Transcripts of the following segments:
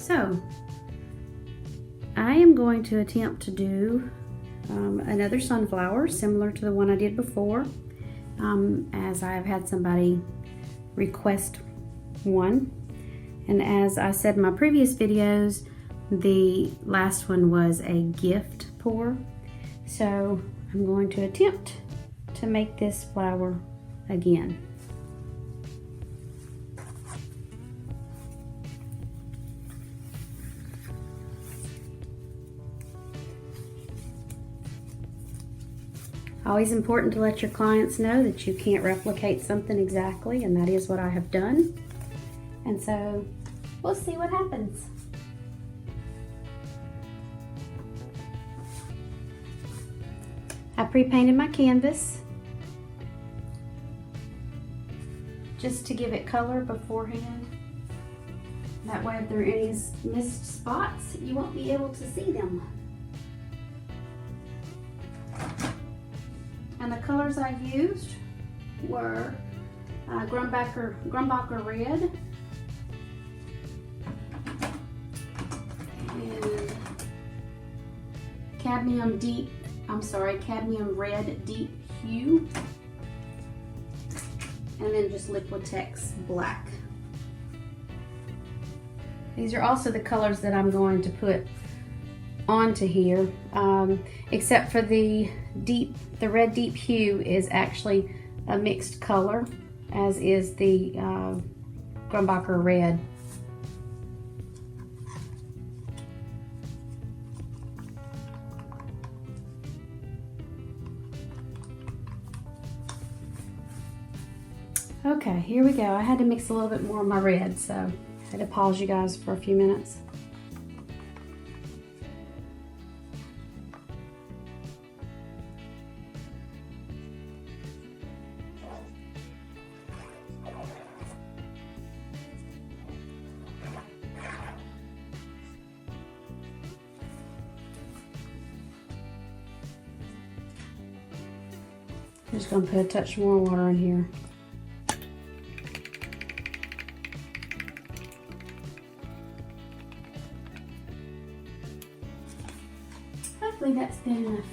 So I am going to attempt to do another sunflower similar to the one I did before, as I've had somebody request one. And as I said in my previous videos, the last one was a gift pour. So I'm going to attempt to make this flower again. Always important to let your clients know that you can't replicate something exactly, and that is what I have done. And so we'll see what happens. I pre-painted my canvas just to give it color beforehand. That way if there are any missed spots, you won't be able to see them. And the colors I used were Grumbacher Red and Cadmium Red Deep Hue, and then just Liquitex Black. These are also the colors that I'm going to put onto here, except for the Red Deep Hue is actually a mixed color, as is the Grumbacher Red. Okay, here we go. I had to mix a little bit more of my red, so I had to pause you guys for a few minutes. I'm just going to put a touch more water in here. Hopefully that's thin enough.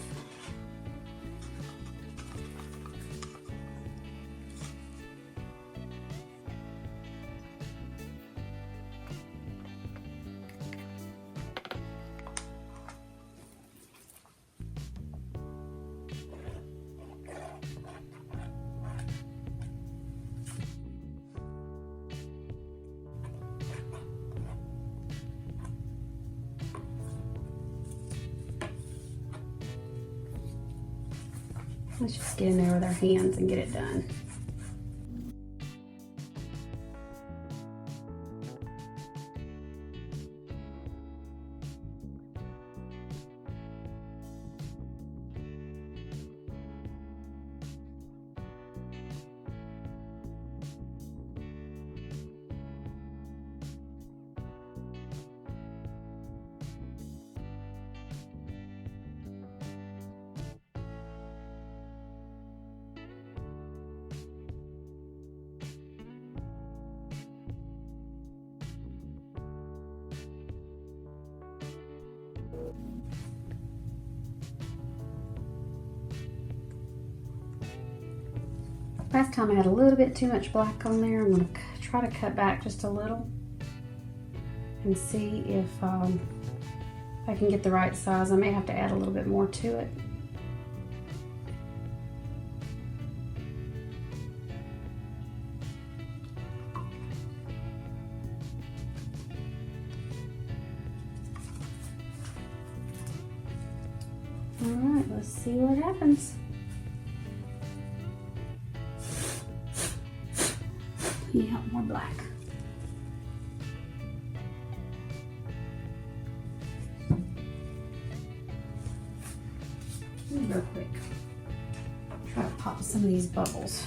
Let's just get in there with our hands and get it done. Last time I had a little bit too much black on there. I'm going to try to cut back just a little and see if I can get the right size. I may have to add a little bit more to it. All right, let's see what happens. Yeah, more black. Real quick. Try to pop some of these bubbles.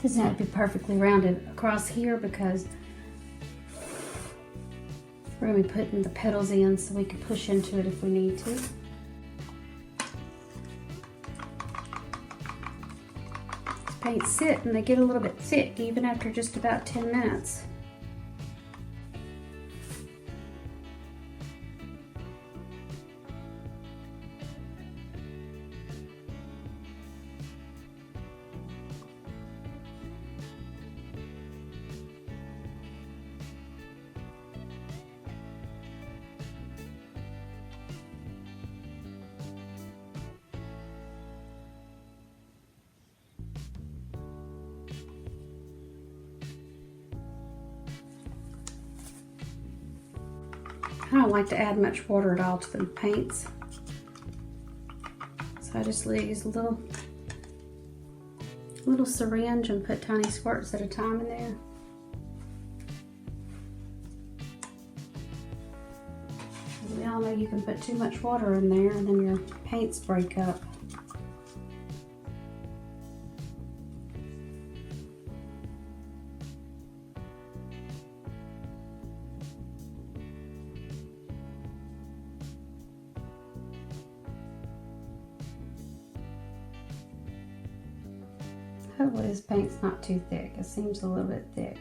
Doesn't have to be perfectly rounded across here because we're going to be putting the petals in so we can push into it if we need to. Paints sit and they get a little bit thick even after just about 10 minutes. I don't like to add much water at all to the paints, so I just use a little syringe and put tiny squirts at a time in there. We all know you can put too much water in there and then your paints break up. Hopefully this paint's not too thick. It seems a little bit thick.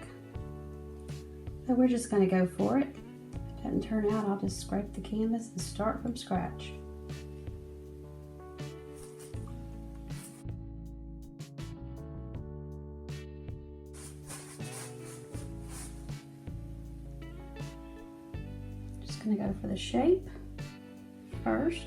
So we're just going to go for it. If it doesn't turn out, I'll just scrape the canvas and start from scratch. Just going to go for the shape first.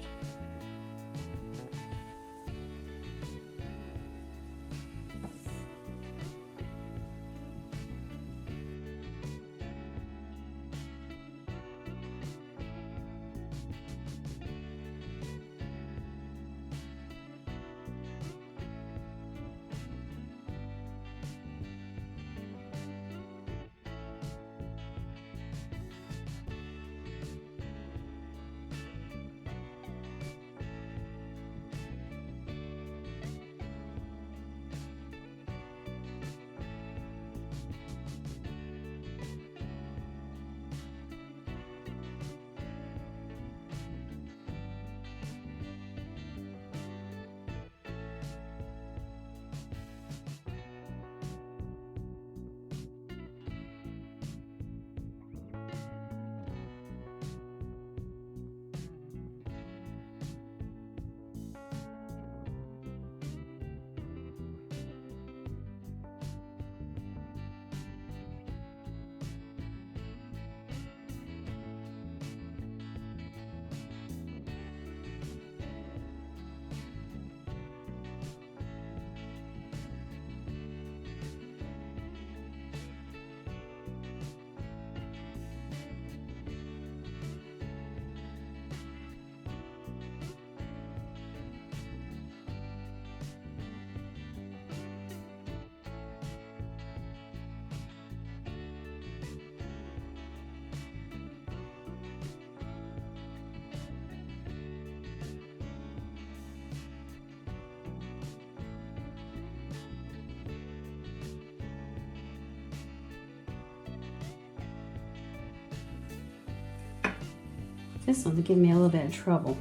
This one's giving me a little bit of trouble.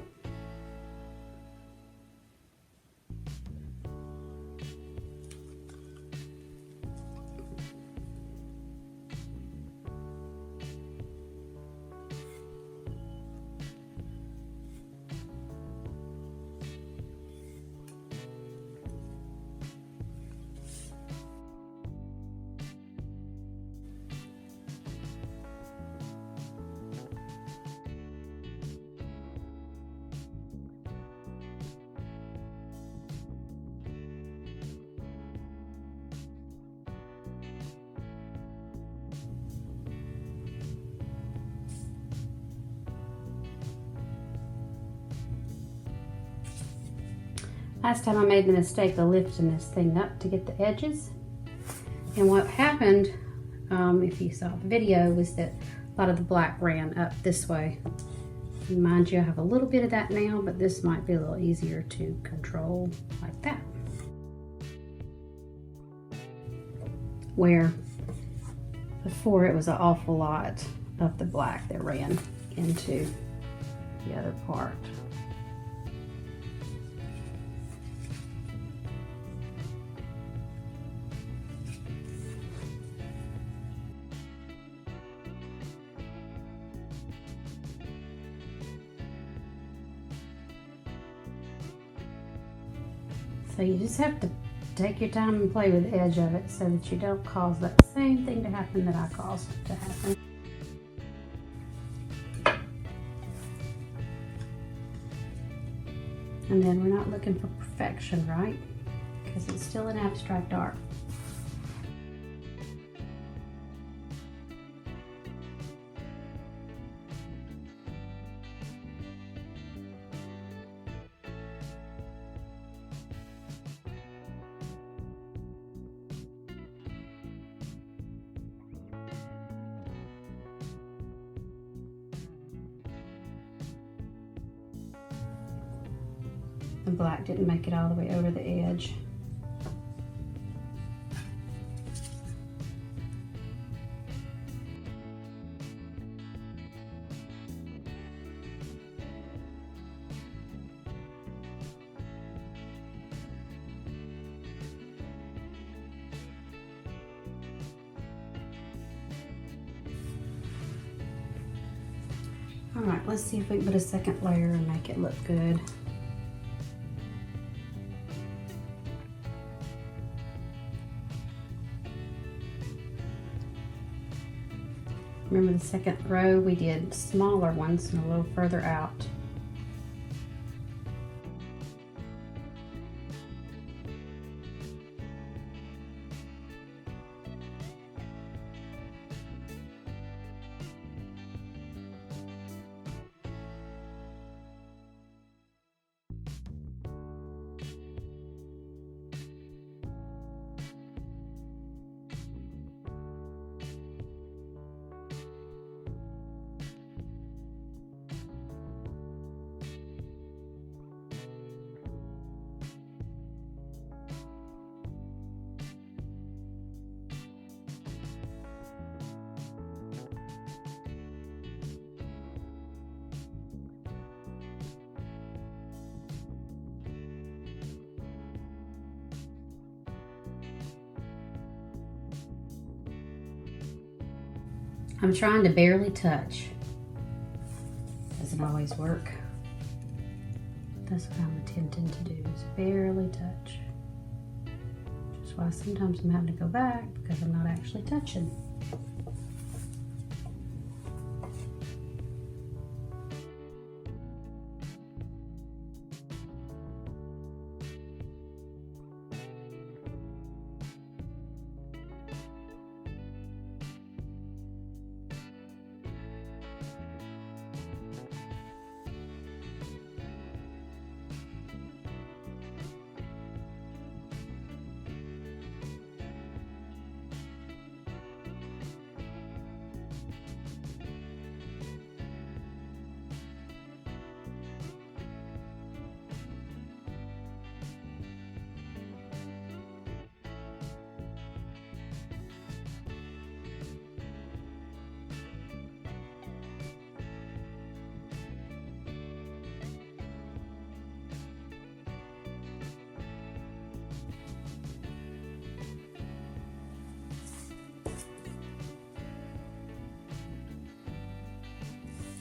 Last time I made the mistake of lifting this thing up to get the edges. And what happened, if you saw the video, was that a lot of the black ran up this way. And mind you, I have a little bit of that now, but this might be a little easier to control like that. where before it was an awful lot of the black that ran into the other part. So you just have to take your time and play with the edge of it so that you don't cause that same thing to happen that I caused to happen. And then we're not looking for perfection, right? Because it's still an abstract art. The black didn't make it all the way over the edge. All right, let's see if we can put a second layer and make it look good. Remember the second row, we did smaller ones and a little further out. I'm trying to barely touch. Doesn't always work. That's what I'm attempting to do, is barely touch. Which is why sometimes I'm having to go back because I'm not actually touching.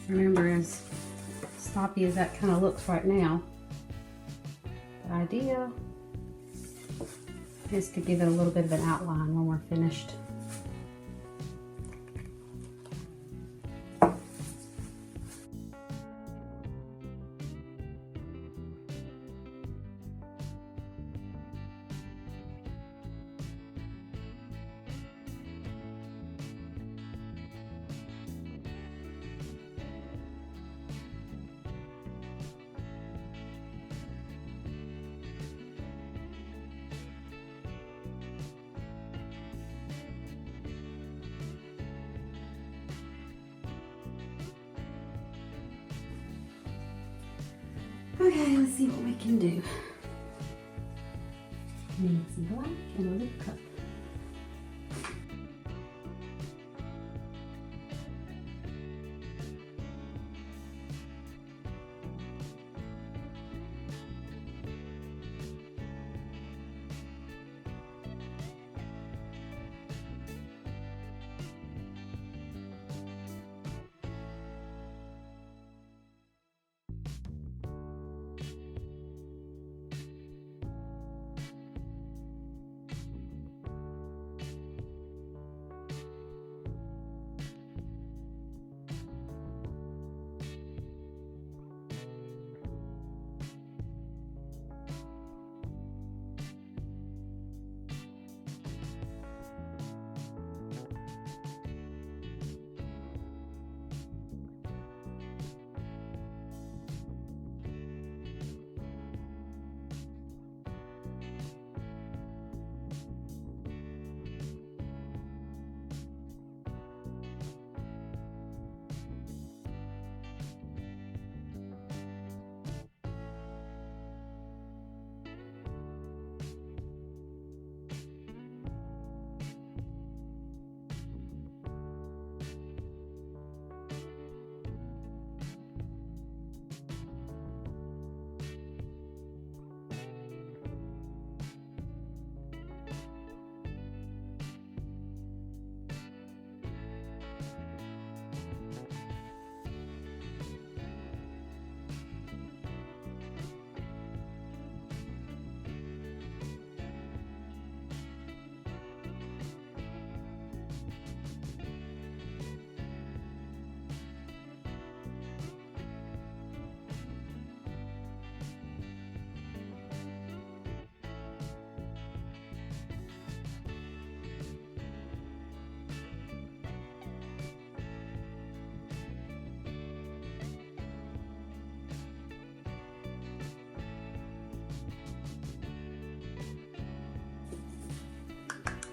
Remember, as sloppy as that kind of looks right now, the idea is to give it a little bit of an outline when we're finished. Okay, let's see what we can do. We need some black and a lip cup.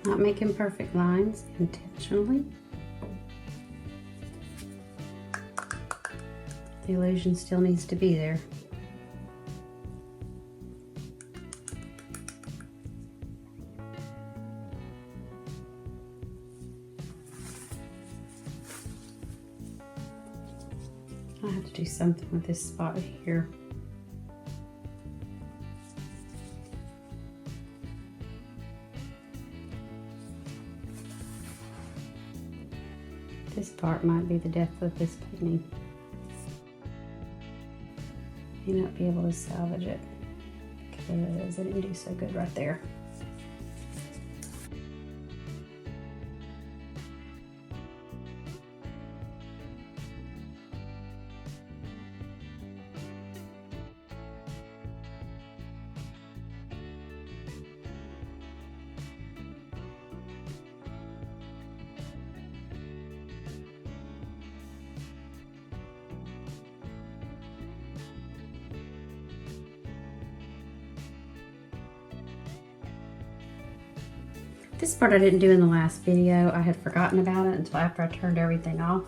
Not making perfect lines intentionally. The illusion still needs to be there. I have to do something with this spot here. This part might be the death of this painting. May not be able to salvage it because it didn't do so good right there. This part I didn't do in the last video. I had forgotten about it until after I turned everything off.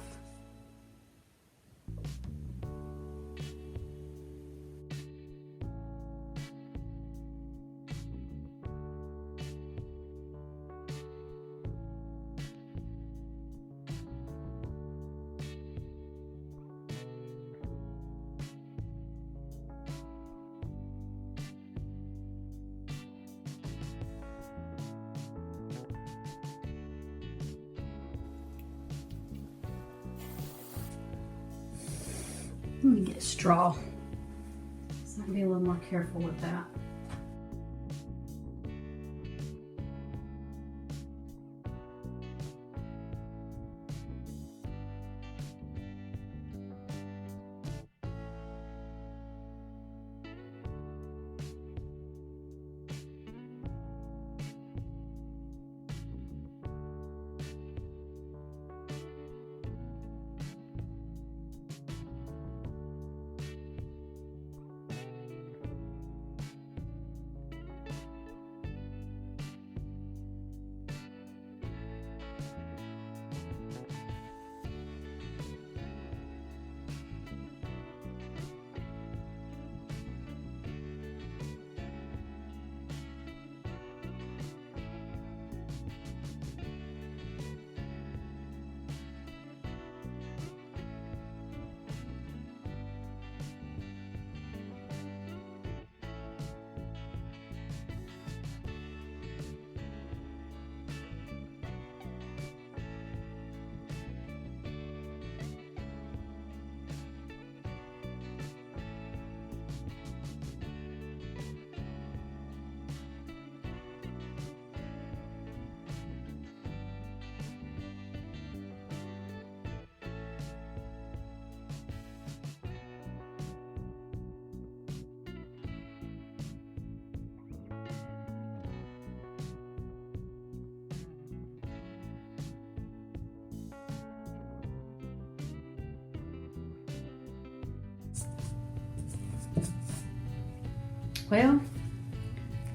Let me get a straw, so I'll be a little more careful with that. Well,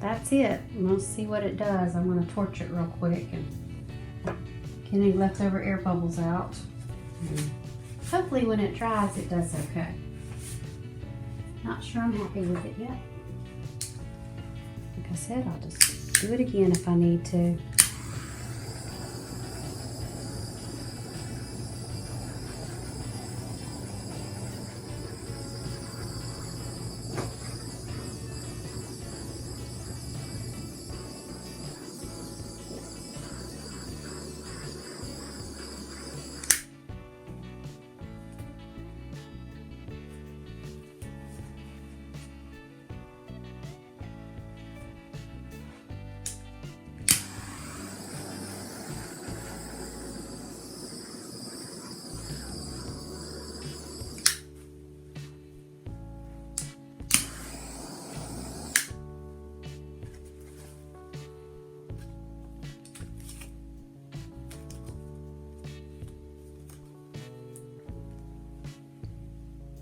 that's it. We'll see what it does. I'm going to torch it real quick and get any leftover air bubbles out. Hopefully when it dries, it does okay. Not sure I'm happy with it yet. Like I said, I'll just do it again if I need to.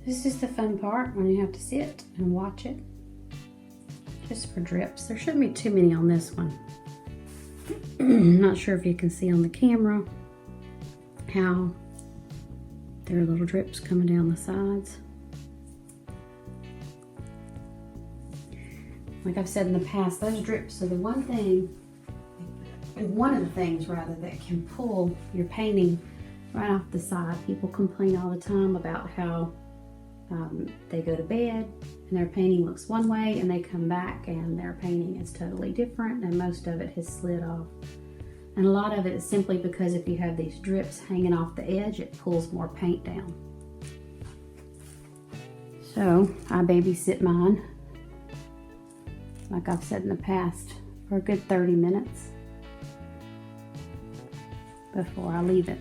This is the fun part when you have to sit and watch it. Just for drips. There shouldn't be too many on this one. Not sure if you can see on the camera how there are little drips coming down the sides. Like I've said in the past, those drips are the one of the things rather that can pull your painting right off the side. People complain all the time about how they go to bed and their painting looks one way and they come back and their painting is totally different and most of it has slid off. And a lot of it is simply because if you have these drips hanging off the edge, it pulls more paint down. So I babysit mine, like I've said in the past, for a good 30 minutes before I leave it.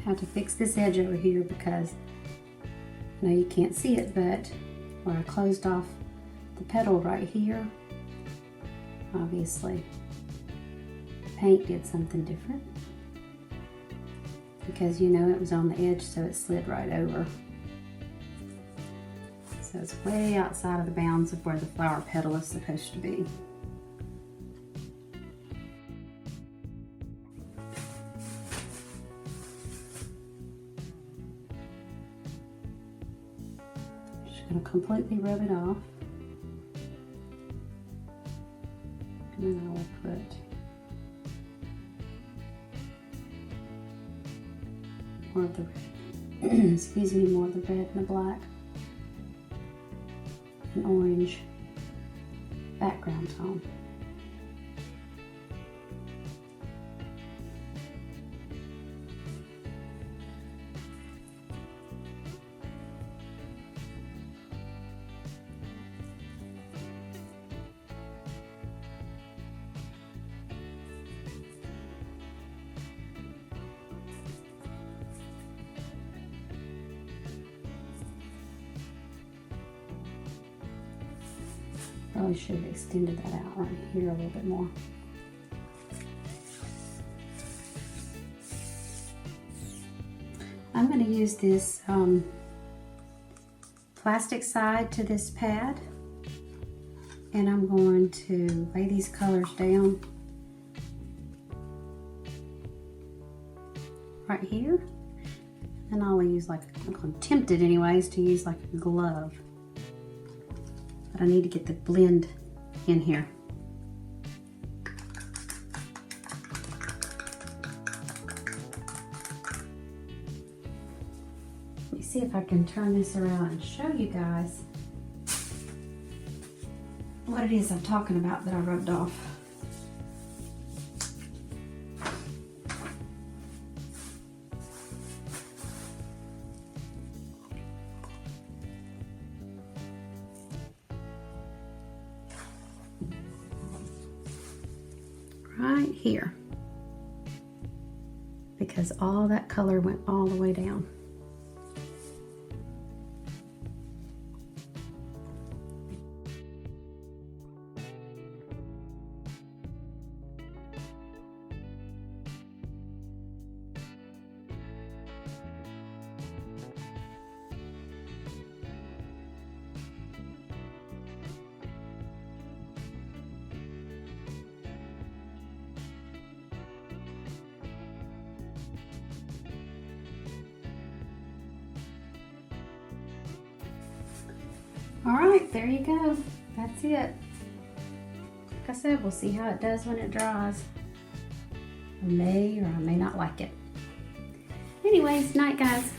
Have to fix this edge over here because I know you can't see it, but where I closed off the petal right here, obviously the paint did something different because you know it was on the edge, so it slid right over. So it's way outside of the bounds of where the flower petal is supposed to be. Going to completely rub it off, and then I will put more of the red, excuse me, more of the red and the black and orange background tone. Probably should have extended that out right here a little bit more. I'm going to use this plastic side to this pad, and I'm going to lay these colors down right here, and I'll use I'm tempted anyways to use like a glove. But I need to get the blend in here. Let me see if I can turn this around and show you guys what it is I'm talking about that I rubbed off. Right here, because all that color went all the way down. All right, there you go. That's it. Like I said, we'll see how it does when it dries. I may or I may not like it. Anyways, night guys.